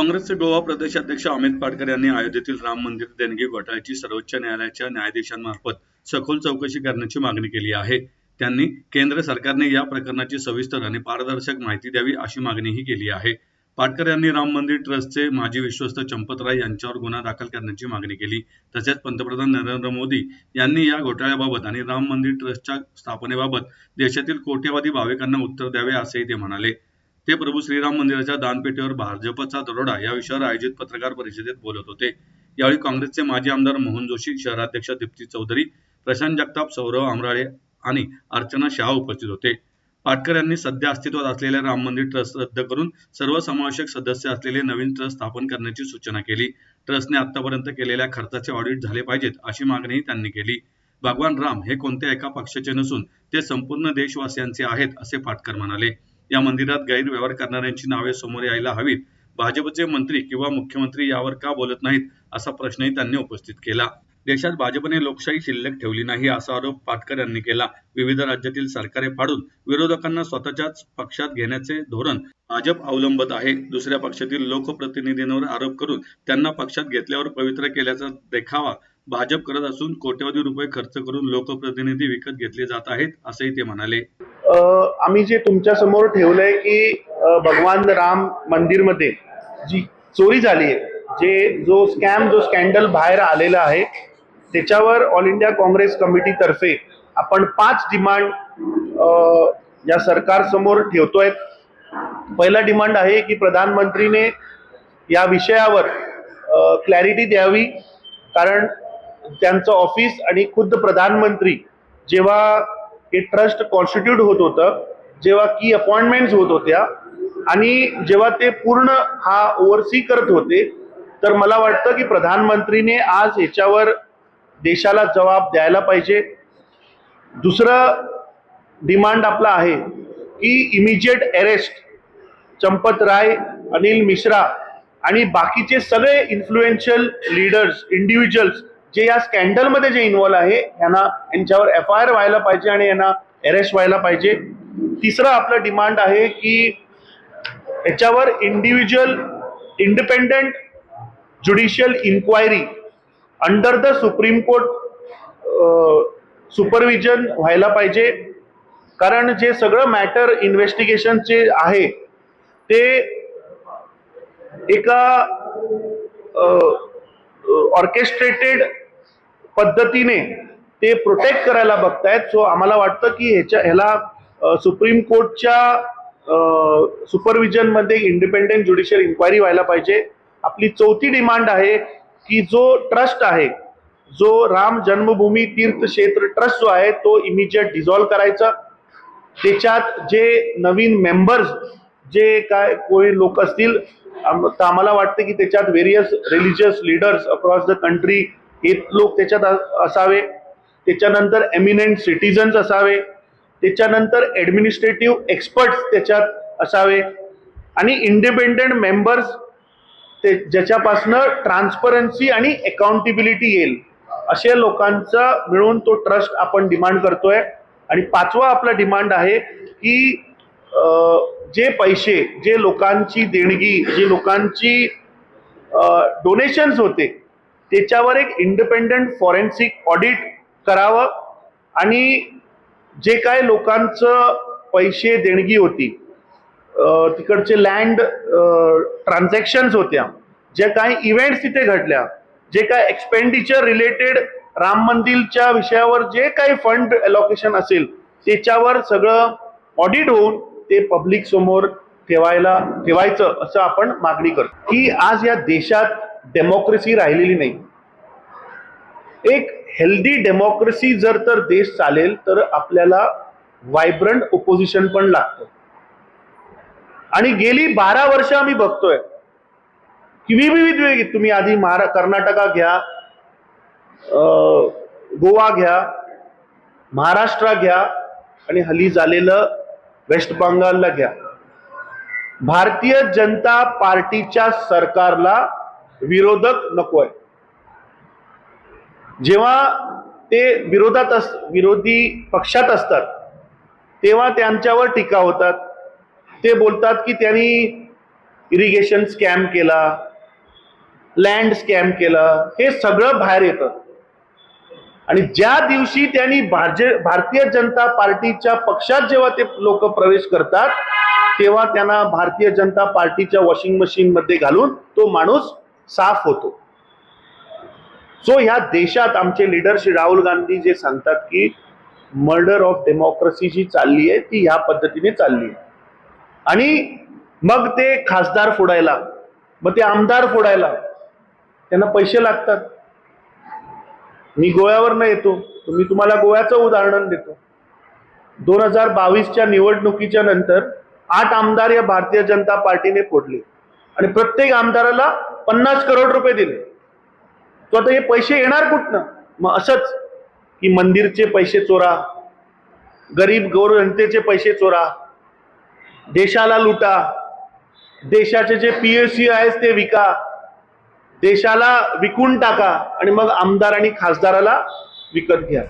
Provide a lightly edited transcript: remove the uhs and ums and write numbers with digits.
काँग्रेसचे गोवा प्रदेशाध्यक्ष अमित पाटकर यांनी अयोध्येतील राम मंदिर देणगी घोटाळ्याची सर्वोच्च न्यायालयाच्या न्यायाधीशांमार्फत सखोल चौकशी करण्याची मागणी केली आहे. त्यांनी केंद्र सरकारने या प्रकरणाची सविस्तर आणि पारदर्शक माहिती द्यावी अशी मागणीही केली आहे. पाटकर यांनी राम मंदिर ट्रस्टचे माजी विश्वस्त चंपत राय यांच्यावर गुन्हा दाखल करण्याची मागणी केली. तसेच पंतप्रधान नरेंद्र मोदी यांनी या घोटाळ्याबाबत आणि राम मंदिर ट्रस्टच्या स्थापनेबाबत देशातील कोट्यवधी भाविकांना उत्तर द्यावे असेही ते म्हणाले. ते प्रभू श्रीराम मंदिराच्या दानपेटीवर भाजपचा दरोडा या विषयावर आयोजित पत्रकार परिषदेत बोलत होते. यावेळी काँग्रेसचे माजी आमदार मोहन जोशी, शहराध्यक्ष दीप्ती चौधरी, प्रशांत जगताप, सौरव आमराळे आणि अर्चना शहा उपस्थित होते. पाटकर यांनी सध्या अस्तित्वात असलेल्या राम मंदिर ट्रस्ट रद्द करून सर्वसमावेशक सदस्य असलेले नवीन ट्रस्ट स्थापन करण्याची सूचना केली. ट्रस्टने आतापर्यंत केलेल्या खर्चाचे ऑडिट झाले पाहिजेत अशी मागणीही त्यांनी केली. भगवान राम हे कोणत्या एका पक्षाचे नसून ते संपूर्ण देशवासियांचे आहेत असे पाटकर म्हणाले. या मंदिरात गैरव्यवहार करणाऱ्यांची नावे समोर यायला हवीत. भाजपचे मंत्री किंवा मुख्यमंत्री यावर का बोलत नाहीत असा प्रश्नही त्यांनी उपस्थित केला. देशात भाजपने लोकशाही शिल्लक ठेवली नाही असा आरोप पाटकर यांनी केला. विविध राज्यातील सरकारे पाडून विरोधकांना स्वतःच्याच पक्षात घेण्याचे धोरण भाजप अवलंबत आहे. दुसऱ्या पक्षातील लोकप्रतिनिधींवर आरोप करून त्यांना पक्षात घेतल्यावर पवित्र केल्याचा देखावा भाजप करत असून कोट्यवधी रुपये खर्च करून लोकप्रतिनिधी विकत घेतले जात आहेत असेही ते म्हणाले. आम्ही जे तुमच्या समोर ठेवलंय की भगवान राम मंदिर मध्ये जी चोरी झाली आहे, जो स्कॅन्डल बाहेर आलेला आहे, त्याच्यावर ऑल इंडिया काँग्रेस कमिटी तर्फे आपण 5 डिमांड या सरकार समोर ठेवतोय. पहिला डिमांड आहे की प्रधानमंत्रीने या विषयावर क्लॅरिटी द्यावी, कारण त्यांचं ऑफिस आणि खुद्द प्रधानमंत्री जेव्हा हे ट्रस्ट कॉन्स्टिट्यूट होत होतं, जेव्हा की अपॉइंटमेंट्स होत होत्या आणि जेव्हा ते पूर्ण हा ओव्हरसी करत होते, तर मला वाटतं की प्रधानमंत्रीने आज याच्यावर देशाला जबाब द्यायला पाहिजे. दुसरं डिमांड आपला आहे की इमिजिएट अरेस्ट चंपत राय, अनिल मिश्रा आणि बाकीचे सगळे इन्फ्लुएन्शियल लीडर्स, इंडिव्हिज्युअल्स जे या स्कॅन्डलमध्ये जे इन्व्हॉल्व आहे यांच्यावर FIR व्हायला पाहिजे आणि यांना अरेस्ट व्हायला पाहिजे. तिसरं आपलं डिमांड आहे की याच्यावर independent judicial inquiry under the Supreme Court supervision व्हायला पाहिजे, कारण जे सगळं मॅटर इन्व्हेस्टिगेशनचे आहे ते एका ऑर्केस्ट्रेटेड पद्धतीने ते प्रोटेक्ट करायला बघतायत. सो आम्हाला वाटतं की ह्याला सुप्रीम कोर्टच्या सुपरविजन मध्ये इंडिपेंडेंट ज्युडिशियल इन्क्वायरी व्हायला पाहिजे. आपली चौथी डिमांड आहे की जो ट्रस्ट आहे, जो राम जन्मभूमी तीर्थ क्षेत्र ट्रस्ट जो आहे तो इमिजिएट डिझॉल्व्ह करायचा. त्याच्यात जे नवीन मेंबर्स जे काय कोणी लोक असतील, तर आम्हाला वाटतं की त्याच्यात various religious leaders across the country हे लोक त्याच्यात असावे. त्याच्यानंतर एमिनेंट सिटिझन्स असावे. त्याच्यानंतर ॲडमिनिस्ट्रेटिव्ह एक्सपर्ट्स त्याच्यात असावे आणि इंडिपेंडेंट मेंबर्स ज्याच्यापासनं ट्रान्सपरन्सी आणि अकाउंटेबिलिटी येईल अशा लोकांचा मिळून तो ट्रस्ट आपण डिमांड करतोय. आणि 5वा आपला डिमांड आहे की जे पैसे, जे लोकांची देणगी, जे लोकांची डोनेशन्स होते त्याच्यावर एक इंडिपेंडेंट फॉरेन्सिक ऑडिट करावं आणि जे काय लोकांचं पैसे देणगी होती, तिकडचे लँड ट्रान्झॅक्शन्स होत्या, जे काही इव्हेंट्स तिथे घडल्या, जे काय एक्सपेंडिचर रिलेटेड राम मंदिरच्या विषयावर जे काही फंड अलोकेशन असेल त्याच्यावर सगळं ऑडिट होऊन ते पब्लिक समोर ठेवायचं असं आपण मागणी करतो. की आज या देशात डेमोक्रेसी राहिलेली नाही. एक हेल्दी डेमोक्रेसी जर तर देश चालेल तर आपल्याला व्हायब्रंट ओपोजिशन पण लागतं. आणि गेली 12 वर्ष आम्ही बघतोय की विविध तुम्ही आधी कर्नाटका घ्या, गोवा घ्या, महाराष्ट्र घ्या आणि हल्ली झालेलं वेस्ट बंगालला घ्या, भारतीय जनता पार्टीच्या सरकारला विरोधक नकोय. जेव्हा ते विरोधी पक्षात असतात तेव्हा त्यांच्यावर टीका होतात. ते बोलतात की त्यांनी इरिगेशन स्कॅम केला, लँड स्कॅम केला, हे सगळं बाहेर येतं. आणि ज्या दिवशी त्यांनी भारतीय जनता पार्टीच्या पक्षात जेव्हा ते लोक प्रवेश करतात तेव्हा त्यांना भारतीय जनता पार्टीच्या वॉशिंग मशीन मध्ये घालून तो माणूस साफ होतो. सो ह्या देशात आमचे लीडर श्री राहुल गांधी जे सांगतात की मर्डर ऑफ डेमोक्रेसी जी चालली आहे ती ह्या पद्धतीने चालली आहे. आणि मग ते खासदार फोडायला, मग ते आमदार फोडायला त्यांना पैसे लागतात. मी गोव्यावरनं येतो, मी तुम्हाला गोव्याचं उदाहरण देतो. 2022च्या निवडणुकीच्या नंतर 8 आमदार या भारतीय जनता पार्टीने फोडले आणि प्रत्येक आमदाराला 50 करोड रुपये दिले. तो आता हे पैसे येणार कुठनं? मग असंच की मंदिरचे पैसे चोरा, गरीब गौर जनतेचे पैसे चोरा, देशाला लुटा, देशाचे जे PSU आहेत ते विका, देशाला विकून टाका आणि मग आमदार आणि खासदाराला विकत घ्या.